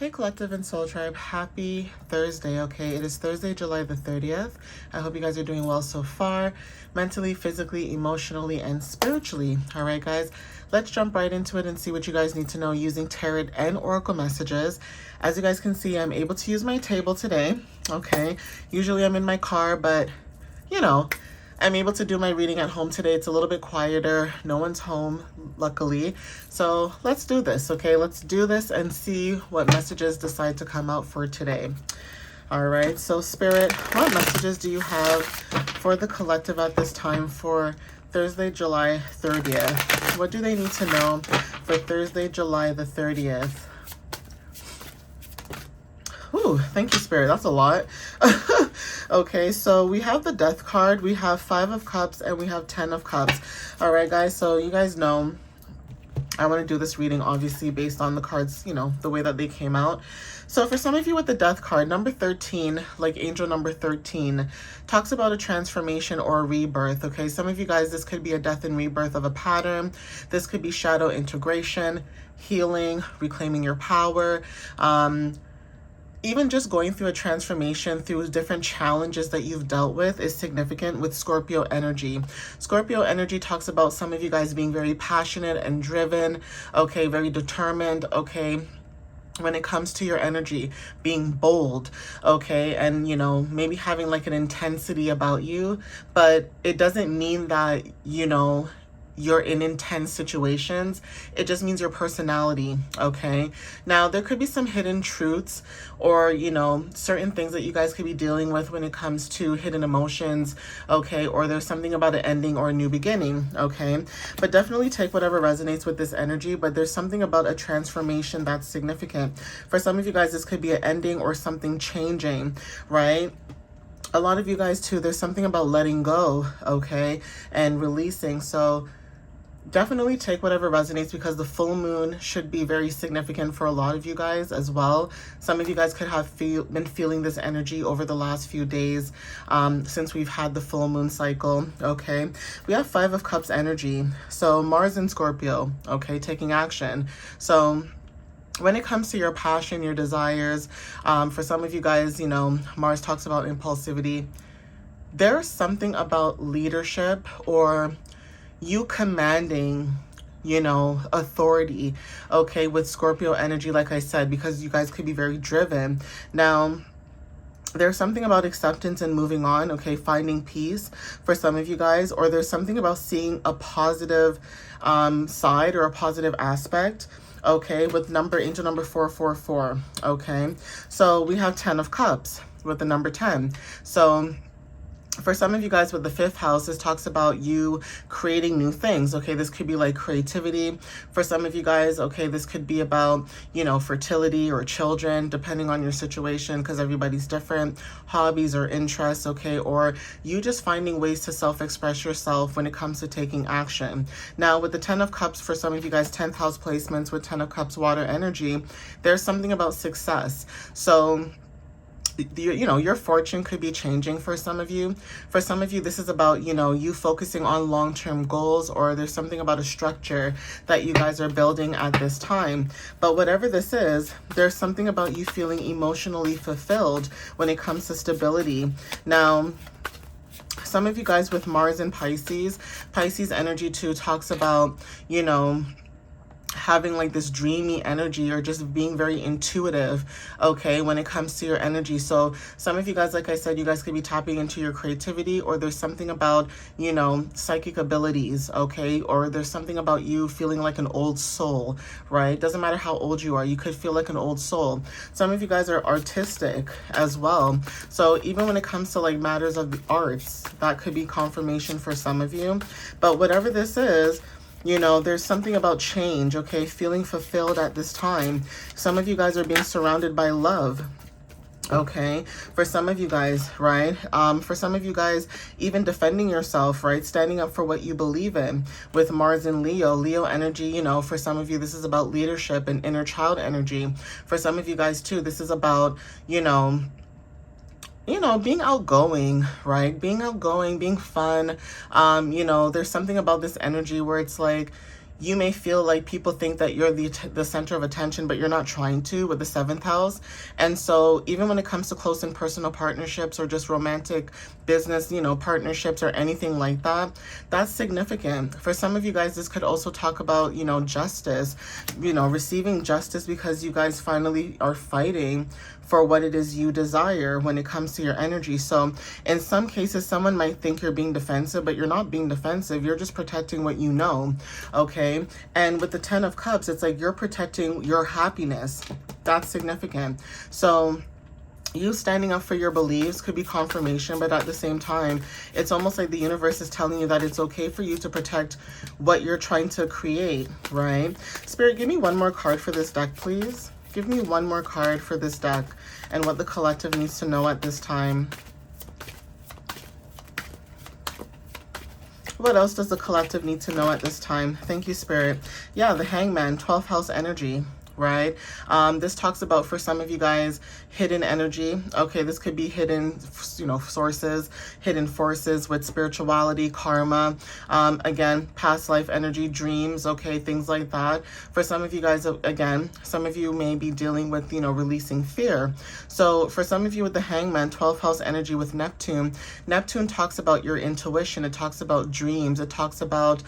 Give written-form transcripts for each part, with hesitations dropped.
Hey Collective and Soul Tribe, happy Thursday, okay? It is Thursday, July the 30th. I hope you guys are doing well so far, mentally, physically, emotionally, and spiritually. All right, guys, let's jump right into it and see what you guys need to know using tarot and oracle messages. As you guys can see, I'm able to use my table today, okay? Usually I'm in my car, but, you know, I'm able to do my reading at home today. It's a little bit quieter. No one's home, luckily. So let's do this, okay? Let's do this and see what messages decide to come out for today. All right, so Spirit, what messages do you have for the collective at this time for Thursday, July 30th? What do they need to know for Thursday, July the 30th? Ooh, thank you, Spirit. That's a lot. Okay, so we have the Death card, we have 5 of Cups, and we have 10 of Cups. All right, guys, so you guys know I want to do this reading, obviously, based on the cards, you know, the way that they came out. So for some of you with the Death card, number 13, like angel number 13, talks about a transformation or a rebirth, okay? Some of you guys, this could be a death and rebirth of a pattern. This could be shadow integration, healing, reclaiming your power, even just going through a transformation through different challenges that you've dealt with is significant with Scorpio energy. Scorpio energy talks about some of you guys being very passionate and driven, okay, very determined, okay, when it comes to your energy, being bold, okay, and, you know, maybe having like an intensity about you, but it doesn't mean that, you know, you're in intense situations. It just means your personality, okay? Now, there could be some hidden truths or, you know, certain things that you guys could be dealing with when it comes to hidden emotions, okay? Or there's something about an ending or a new beginning, okay? But definitely take whatever resonates with this energy, but there's something about a transformation that's significant. For some of you guys, this could be an ending or something changing, right? A lot of you guys too, there's something about letting go, okay? And releasing. So definitely take whatever resonates because the full moon should be very significant for a lot of you guys as well. Some of you guys could have been feeling this energy over the last few days since we've had the full moon cycle, okay? We have 5 of Cups energy. So Mars and Scorpio, okay, taking action. So when it comes to your passion, your desires, for some of you guys, you know, Mars talks about impulsivity. There's something about leadership or you commanding, you know, authority, okay, with Scorpio energy, like I said, because you guys could be very driven. Now, there's something about acceptance and moving on, okay, finding peace for some of you guys, or there's something about seeing a positive side or a positive aspect, okay, with angel number 444, okay? So we have 10 of Cups with the number 10. So for some of you guys with the 5th house, this talks about you creating new things, okay? This could be like creativity. For some of you guys, okay, this could be about, you know, fertility or children, depending on your situation, because everybody's different, hobbies or interests, okay? Or you just finding ways to self-express yourself when it comes to taking action. Now, with the 10 of Cups, for some of you guys, 10th house placements with 10 of Cups water energy, there's something about success. So you know, your fortune could be changing for some of you. For some of you, this is about, you know, you focusing on long-term goals, or there's something about a structure that you guys are building at this time. But whatever this is, there's something about you feeling emotionally fulfilled when it comes to stability. Now, some of you guys with Mars and Pisces energy too talks about, you know, having like this dreamy energy or just being very intuitive, okay, when it comes to your energy. So some of you guys, like I said, you guys could be tapping into your creativity, or there's something about, you know, psychic abilities, okay, or there's something about you feeling like an old soul, right? Doesn't matter how old you are, you could feel like an old soul. Some of you guys are artistic as well. So even when it comes to like matters of the arts, that could be confirmation for some of you. But whatever this is, you know, there's something about change, okay? Feeling fulfilled at this time. Some of you guys are being surrounded by love, okay? For some of you guys, right? For some of you guys, even defending yourself, right? Standing up for what you believe in with Mars and Leo energy, you know, for some of you, this is about leadership and inner child energy. For some of you guys too, this is about, you know, being outgoing, right? Being outgoing, being fun. You know, there's something about this energy where it's like, you may feel like people think that you're the center of attention, but you're not trying to, with the 7th house. And so even when it comes to close and personal partnerships or just romantic business, partnerships or anything like that, that's significant. For some of you guys, this could also talk about, justice, receiving justice, because you guys finally are fighting for what it is you desire when it comes to your energy. So in some cases, someone might think you're being defensive, but you're not being defensive. You're just protecting what you know, okay? And with the 10 of Cups, it's like you're protecting your happiness. That's significant. So you standing up for your beliefs could be confirmation, but at the same time, it's almost like the universe is telling you that it's okay for you to protect what you're trying to create, right? Spirit, give me one more card for this deck, please. Give me one more card for this deck and what the collective needs to know at this time. What else does the collective need to know at this time? Thank you, Spirit. Yeah, the Hangman, 12th house energy, right? This talks about, for some of you guys, hidden energy. Okay, this could be hidden, sources, hidden forces with spirituality, karma, again, past life energy, dreams, okay, things like that. For some of you guys, again, some of you may be dealing with, releasing fear. So for some of you with the Hangman, 12th house energy with Neptune, Neptune talks about your intuition. It talks about dreams. It talks about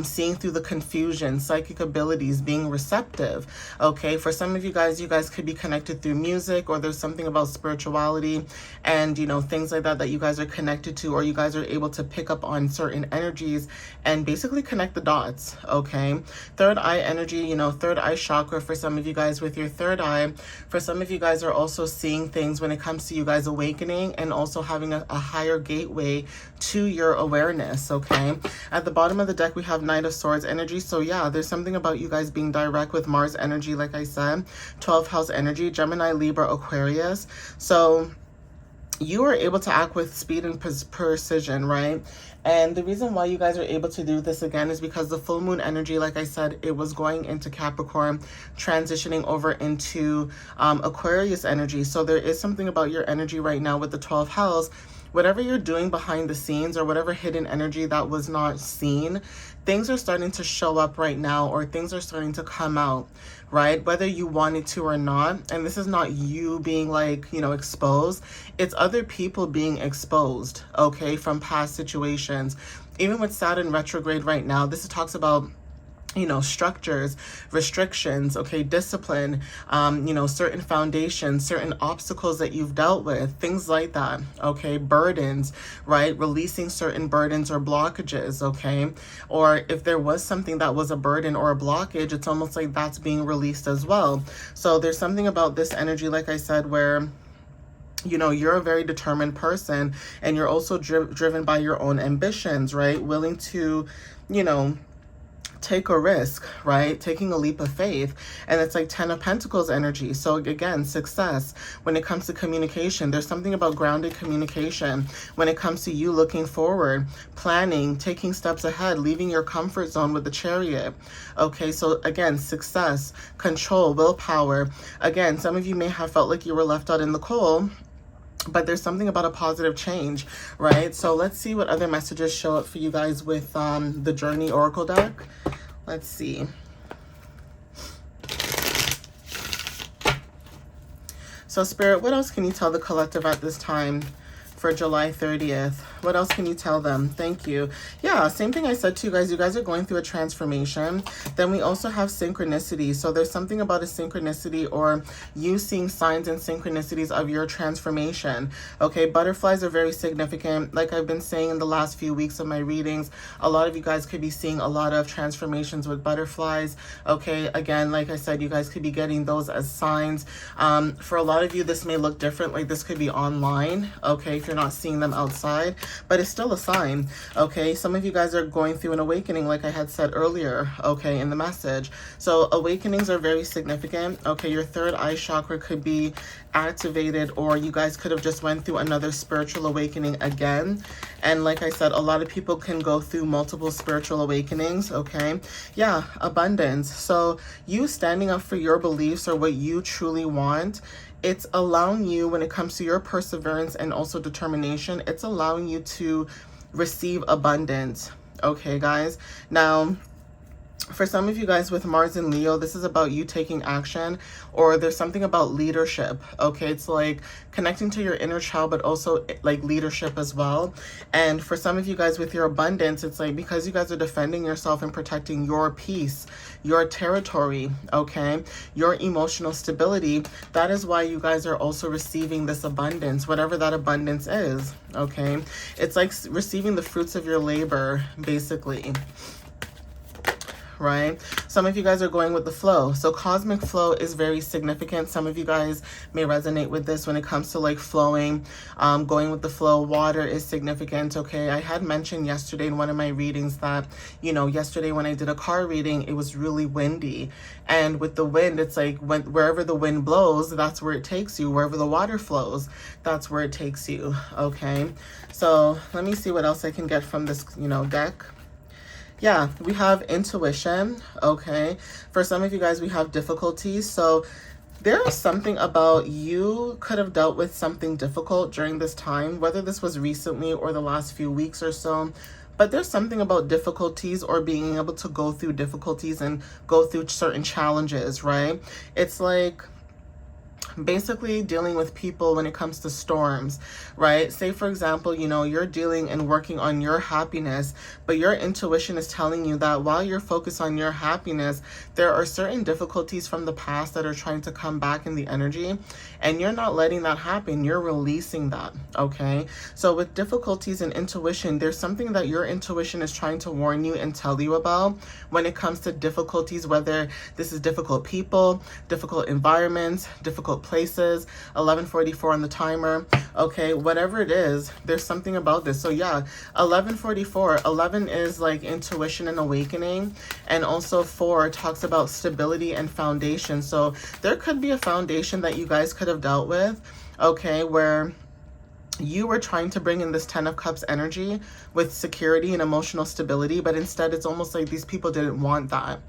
seeing through the confusion, psychic abilities, being receptive. Okay, for some of you guys could be connected through music, or there's something about spirituality and, things like that you guys are connected to, or you guys are able to pick up on certain energies and basically connect the dots, okay? Third eye energy, third eye chakra for some of you guys with your third eye. For some of you guys are also seeing things when it comes to you guys awakening and also having a higher gateway to your awareness, okay? At the bottom of the deck, we have Knight of Swords energy. So yeah, there's something about you guys being direct with Mars energy, like I said, 12th house energy, Gemini, Libra, Aquarius. So you are able to act with speed and precision, right? And the reason why you guys are able to do this again is because the full moon energy, like I said, it was going into Capricorn, transitioning over into Aquarius energy. So there is something about your energy right now with the 12th house. Whatever you're doing behind the scenes, or whatever hidden energy that was not seen, things are starting to show up right now, or things are starting to come out, right? Whether you wanted to or not. And this is not you being exposed. It's other people being exposed, okay, from past situations. Even with Saturn retrograde right now, this talks about structures, restrictions, okay, discipline, certain foundations, certain obstacles that you've dealt with, things like that, okay, burdens, right, releasing certain burdens or blockages, okay, or if there was something that was a burden or a blockage, it's almost like that's being released as well. So there's something about this energy, like I said, where you're a very determined person, and you're also driven by your own ambitions, right, willing to, take a risk, right? Taking a leap of faith. And it's like 10 of Pentacles energy. So again, success when it comes to communication. There's something about grounded communication when it comes to you looking forward, planning, taking steps ahead, leaving your comfort zone with the Chariot. Okay, so again, success, control, willpower. Again, some of you may have felt like you were left out in the cold, but there's something about a positive change, right? So let's see what other messages show up for you guys with the Journey Oracle deck. Let's see. So Spirit, what else can you tell the collective at this time for July 30th? What else can you tell them? Thank you. Yeah, same thing I said to you guys. You guys are going through a transformation. Then we also have synchronicity. So there's something about a synchronicity, or you seeing signs and synchronicities of your transformation. Okay, butterflies are very significant. Like I've been saying in the last few weeks of my readings, a lot of you guys could be seeing a lot of transformations with butterflies. Okay, again, like I said, you guys could be getting those as signs. For a lot of you, this may look different. Like this could be online, okay, if you're not seeing them outside, but it's still a sign, okay? Some of you guys are going through an awakening, like I had said earlier, okay, in the message. So awakenings are very significant, okay? Your third eye chakra could be activated, or you guys could have just went through another spiritual awakening again. And like I said, a lot of people can go through multiple spiritual awakenings, okay? Yeah, abundance. So you standing up for your beliefs or what you truly want, it's allowing you, when it comes to your perseverance and also determination, it's allowing you to receive abundance. Okay, guys. Now, For some of you guys with Mars and Leo, this is about you taking action, or there's something about leadership, okay? It's like connecting to your inner child, but also like leadership as well. And for some of you guys with your abundance, it's like because you guys are defending yourself and protecting your peace, your territory, okay? Your emotional stability. That is why you guys are also receiving this abundance, whatever that abundance is, okay? It's like receiving the fruits of your labor, basically. Right? Some of you guys are going with the flow. So cosmic flow is very significant. Some of you guys may resonate with this when it comes to like flowing, going with the flow. Water is significant. Okay. I had mentioned yesterday in one of my readings that, you know, yesterday when I did a car reading, it was really windy. And with the wind, it's like wherever the wind blows, that's where it takes you. Wherever the water flows, that's where it takes you. Okay. So let me see what else I can get from this, you know, deck. Yeah, we have intuition, okay? For some of you guys, we have difficulties. So there is something about you could have dealt with something difficult during this time, whether this was recently or the last few weeks or so. But there's something about difficulties or being able to go through difficulties and go through certain challenges, right? It's like basically dealing with people when it comes to storms, right? Say, for example, you know, you're dealing and working on your happiness, but your intuition is telling you that while you're focused on your happiness, there are certain difficulties from the past that are trying to come back in the energy, and you're not letting that happen. You're releasing that, okay? So with difficulties and intuition, there's something that your intuition is trying to warn you and tell you about when it comes to difficulties, whether this is difficult people, difficult environments, difficult places. 11:44 on the timer, okay? Whatever it is, there's something about this. So yeah, 11:44, 11 is like intuition and awakening, and also 4 talks about stability and foundation. So there could be a foundation that you guys could have dealt with, okay, where you were trying to bring in this 10 of Cups energy with security and emotional stability, but instead it's almost like these people didn't want that.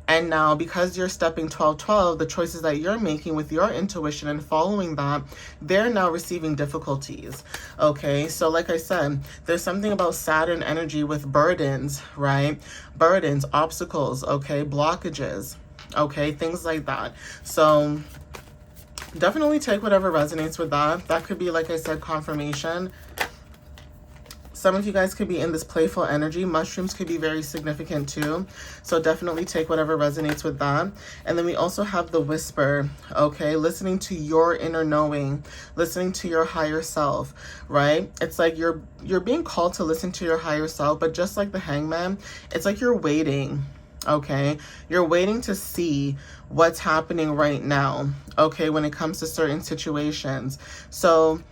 And now because you're stepping 12-12, the choices that you're making with your intuition and following that, they're now receiving difficulties. Okay, so like I said, there's something about Saturn energy with burdens, right? Burdens, obstacles, okay, blockages, okay, things like that. So definitely take whatever resonates with that. That could be, like I said, confirmation. Some of you guys could be in this playful energy. Mushrooms could be very significant too. So definitely take whatever resonates with that. And then we also have the whisper, okay? Listening to your inner knowing, listening to your higher self, right? It's like you're being called to listen to your higher self, but just like the Hangman, it's like you're waiting, okay? You're waiting to see what's happening right now, okay, when it comes to certain situations. So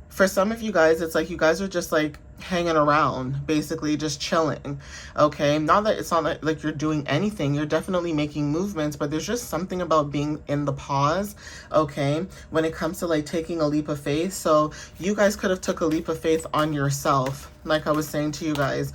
for some of you guys, it's like you guys are just like hanging around, basically just chilling, okay? Not that it's not like you're doing anything. You're definitely making movements, but there's just something about being in the pause, okay, when it comes to like taking a leap of faith. So you guys could have took a leap of faith on yourself. Like I was saying to you guys,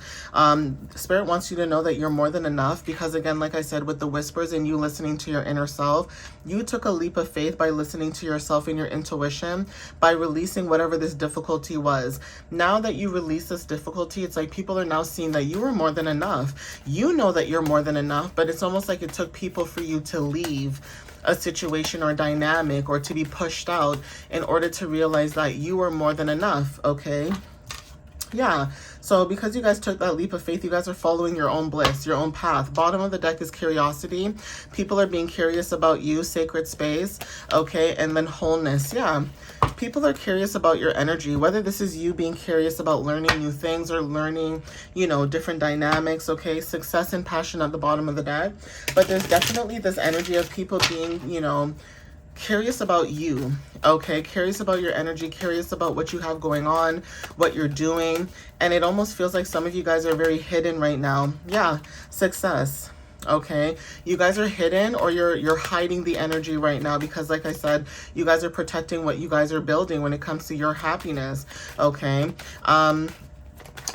Spirit wants you to know that you're more than enough, because again, like I said, with the whispers and you listening to your inner self, you took a leap of faith by listening to yourself and your intuition, by releasing whatever this difficulty was. Now that you release this difficulty, it's like people are now seeing that you are more than enough. You know that you're more than enough, but it's almost like it took people for you to leave a situation or dynamic or to be pushed out in order to realize that you are more than enough, okay? Yeah, so because you guys took that leap of faith, you guys are following your own bliss, your own path. Bottom of the deck is curiosity. People are being curious about you, sacred space, okay? And then wholeness, yeah. People are curious about your energy, whether this is you being curious about learning new things or learning, you know, different dynamics, okay? Success and passion at the bottom of the deck. But there's definitely this energy of people being, you know, curious about you, okay? Curious about your energy, curious about what you have going on, what you're doing. And it almost feels like some of you guys are very hidden right now. Yeah, success, okay? You guys are hidden, or you're hiding the energy right now because, like I said, you guys are protecting what you guys are building when it comes to your happiness, okay?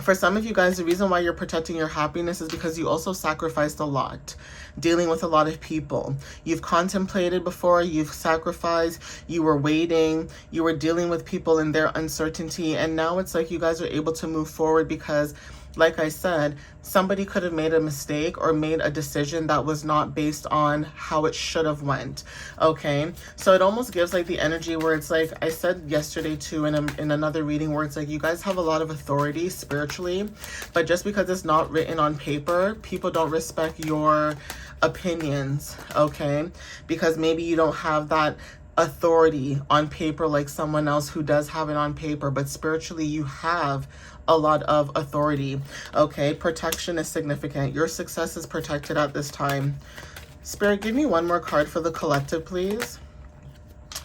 For some of you guys, the reason why you're protecting your happiness is because you also sacrificed a lot, dealing with a lot of people. You've contemplated before, you've sacrificed, you were waiting, you were dealing with people and their uncertainty, and now it's like you guys are able to move forward because like I said, somebody could have made a mistake or made a decision that was not based on how it should have went. Okay, so it almost gives like the energy where it's like I said yesterday too in another reading, where it's like you guys have a lot of authority spiritually, but just because it's not written on paper, people don't respect your opinions. Okay, because maybe you don't have that authority on paper like someone else who does have it on paper, but spiritually you have a lot of authority. Okay, protection is significant. Your success is protected at this time. Spirit, give me one more card for the collective, please.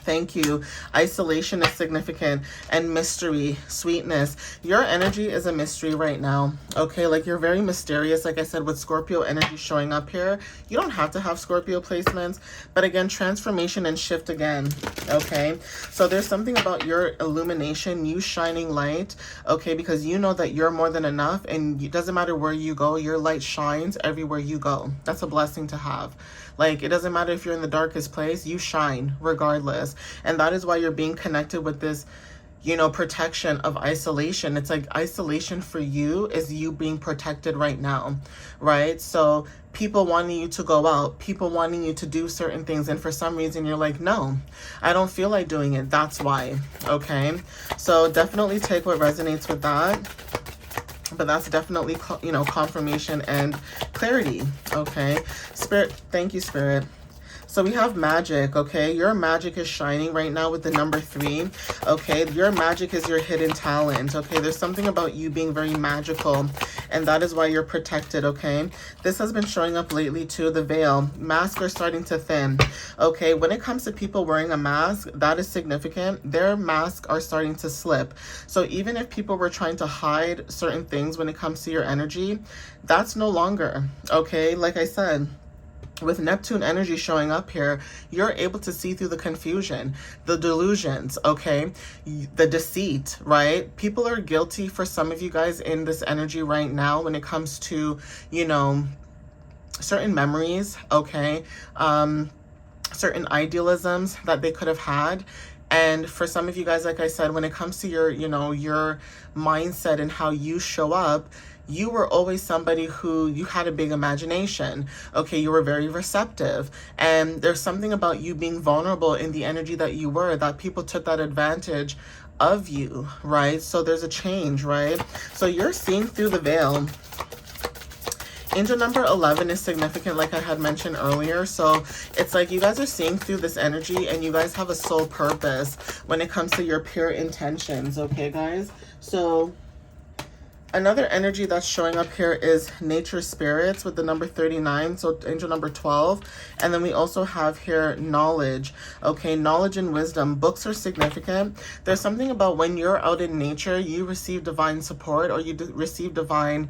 Thank you. Isolation is significant, and mystery, sweetness. Your energy is a mystery right now. Okay, like you're very mysterious. Like I said, with Scorpio energy showing up here, you don't have to have Scorpio placements, but again, transformation and shift again. Okay, so there's something about your illumination, you shining light. Okay, because you know that you're more than enough, and it doesn't matter where you go, your light shines everywhere you go. That's a blessing to have. Like, it doesn't matter if you're in the darkest place, you shine regardless. And that is why you're being connected with this, you know, protection of isolation. It's like isolation for you is you being protected right now, right? So people wanting you to go out, people wanting you to do certain things, and for some reason you're like, no, I don't feel like doing it. That's why. Okay, so definitely take what resonates with that. But that's definitely, you know, confirmation and clarity. Okay, Spirit, thank you, Spirit. So we have magic, okay? Your magic is shining right now with the number 3, okay? Your magic is your hidden talent, okay? There's something about you being very magical, and that is why you're protected, okay? This has been showing up lately too, the veil. Masks are starting to thin, okay? When it comes to people wearing a mask, that is significant. Their masks are starting to slip. So even if people were trying to hide certain things when it comes to your energy, that's no longer, okay? Like I said, with Neptune energy showing up here, you're able to see through the confusion, the delusions, okay? The deceit, right? People are guilty for some of you guys in this energy right now when it comes to, you know, certain memories, okay? Certain idealisms that they could have had. And for some of you guys, like I said, when it comes to your, you know, your mindset and how you show up, you were always somebody who, you had a big imagination. Okay, you were very receptive. And there's something about you being vulnerable in the energy that you were, that people took that advantage of you, right? So there's a change, right? So you're seeing through the veil. Angel number 11 is significant, like I had mentioned earlier. So it's like you guys are seeing through this energy, and you guys have a soul purpose when it comes to your pure intentions, okay, guys? So another energy that's showing up here is nature spirits with the number 39, so angel number 12. And then we also have here knowledge, okay? Knowledge and wisdom. Books are significant. There's something about when you're out in nature, you receive divine support, or you receive divine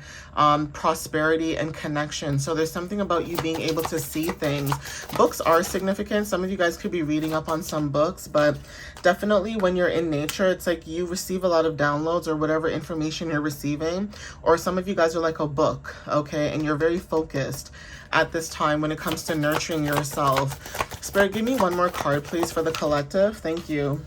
prosperity and connection. So there's something about you being able to see things. Books are significant. Some of you guys could be reading up on some books, but definitely when you're in nature, it's like you receive a lot of downloads or whatever information you're receiving. Or some of you guys are like a book, okay? And you're very focused at this time when it comes to nurturing yourself. Spirit, give me one more card, please, for the collective. Thank you.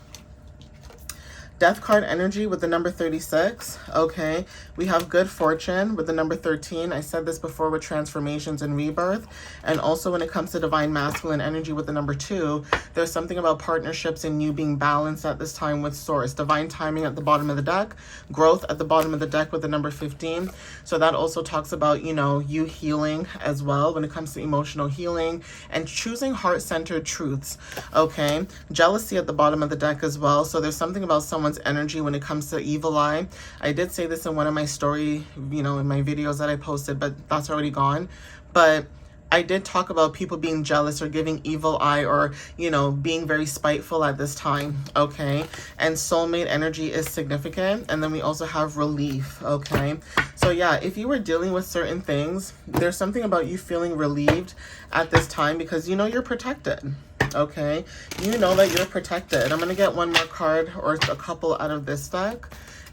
Death card energy with the number 36, okay? We have good fortune with the number 13. I said this before with transformations and rebirth. And also when it comes to divine masculine energy with the number 2, there's something about partnerships and you being balanced at this time with source. Divine timing at the bottom of the deck, growth at the bottom of the deck with the number 15. So that also talks about, you know, you healing as well when it comes to emotional healing and choosing heart-centered truths, okay? Jealousy at the bottom of the deck as well. So there's something about someone's energy when it comes to evil eye. I did say this in one of my story, you know, in my videos that I posted, but that's already gone. But I did talk about people being jealous or giving evil eye or, you know, being very spiteful at this time, okay? And soulmate energy is significant. And then we also have relief, okay? So yeah, if you were dealing with certain things, there's something about you feeling relieved at this time because you know you're protected. Okay, you know that you're protected. I'm going to get one more card or a couple out of this deck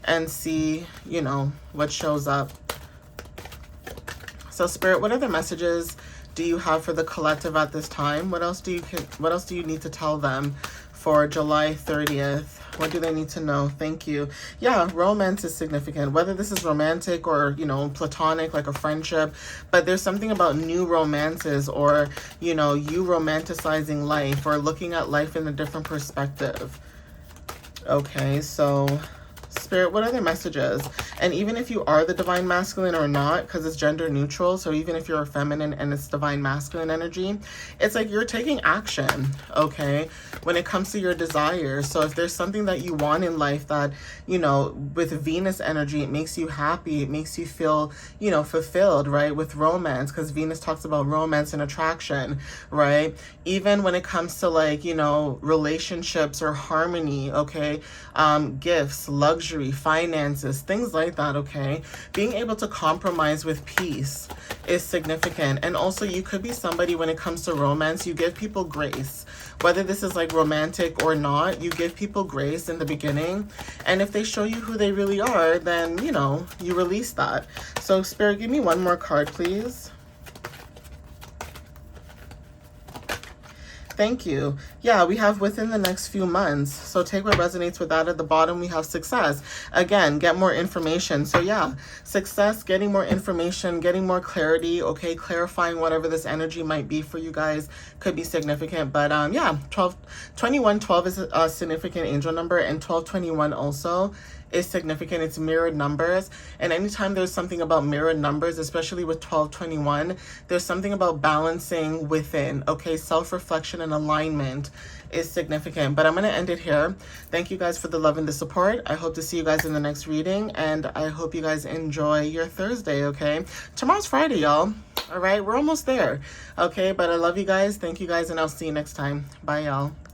and see, you know, what shows up. So Spirit, what other messages do you have for the collective at this time? What else do you need to tell them for July 30th? What do they need to know? Thank you. Yeah, romance is significant, whether this is romantic or, you know, platonic, like a friendship, but there's something about new romances, or, you know, you romanticizing life or looking at life in a different perspective. Okay, so Spirit, what are their messages? And even if you are the divine masculine or not, because it's gender neutral, so even if you're a feminine and it's divine masculine energy, it's like you're taking action, okay, when it comes to your desires. So if there's something that you want in life that, you know, with Venus energy, it makes you happy, it makes you feel, you know, fulfilled, right, with romance, because Venus talks about romance and attraction, right? Even when it comes to, like, you know, relationships or harmony, okay, gifts, luxury, finances, things like that, okay? Being able to compromise with peace is significant. And also, you could be somebody, when it comes to romance, you give people grace. Whether this is like romantic or not, you give people grace in the beginning. And if they show you who they really are, then, you know, you release that. So, Spirit, give me one more card, please. Thank you. Yeah, we have within the next few months. So take what resonates with that. At the bottom, we have success. Again, get more information. So yeah, success, getting more information, getting more clarity, okay, clarifying whatever this energy might be for you guys could be significant. But yeah, 2112 is a significant angel number, and 1221 also is significant. It's mirrored numbers, and anytime there's something about mirrored numbers, especially with 1221, there's something about balancing within, okay? Self-reflection and alignment is significant. But I'm going to end it here. Thank you guys for the love and the support. I hope to see you guys in the next reading, and I hope you guys enjoy your Thursday, okay? Tomorrow's Friday, y'all. All right, we're almost there, okay? But I love you guys. Thank you guys, and I'll see you next time. Bye, y'all.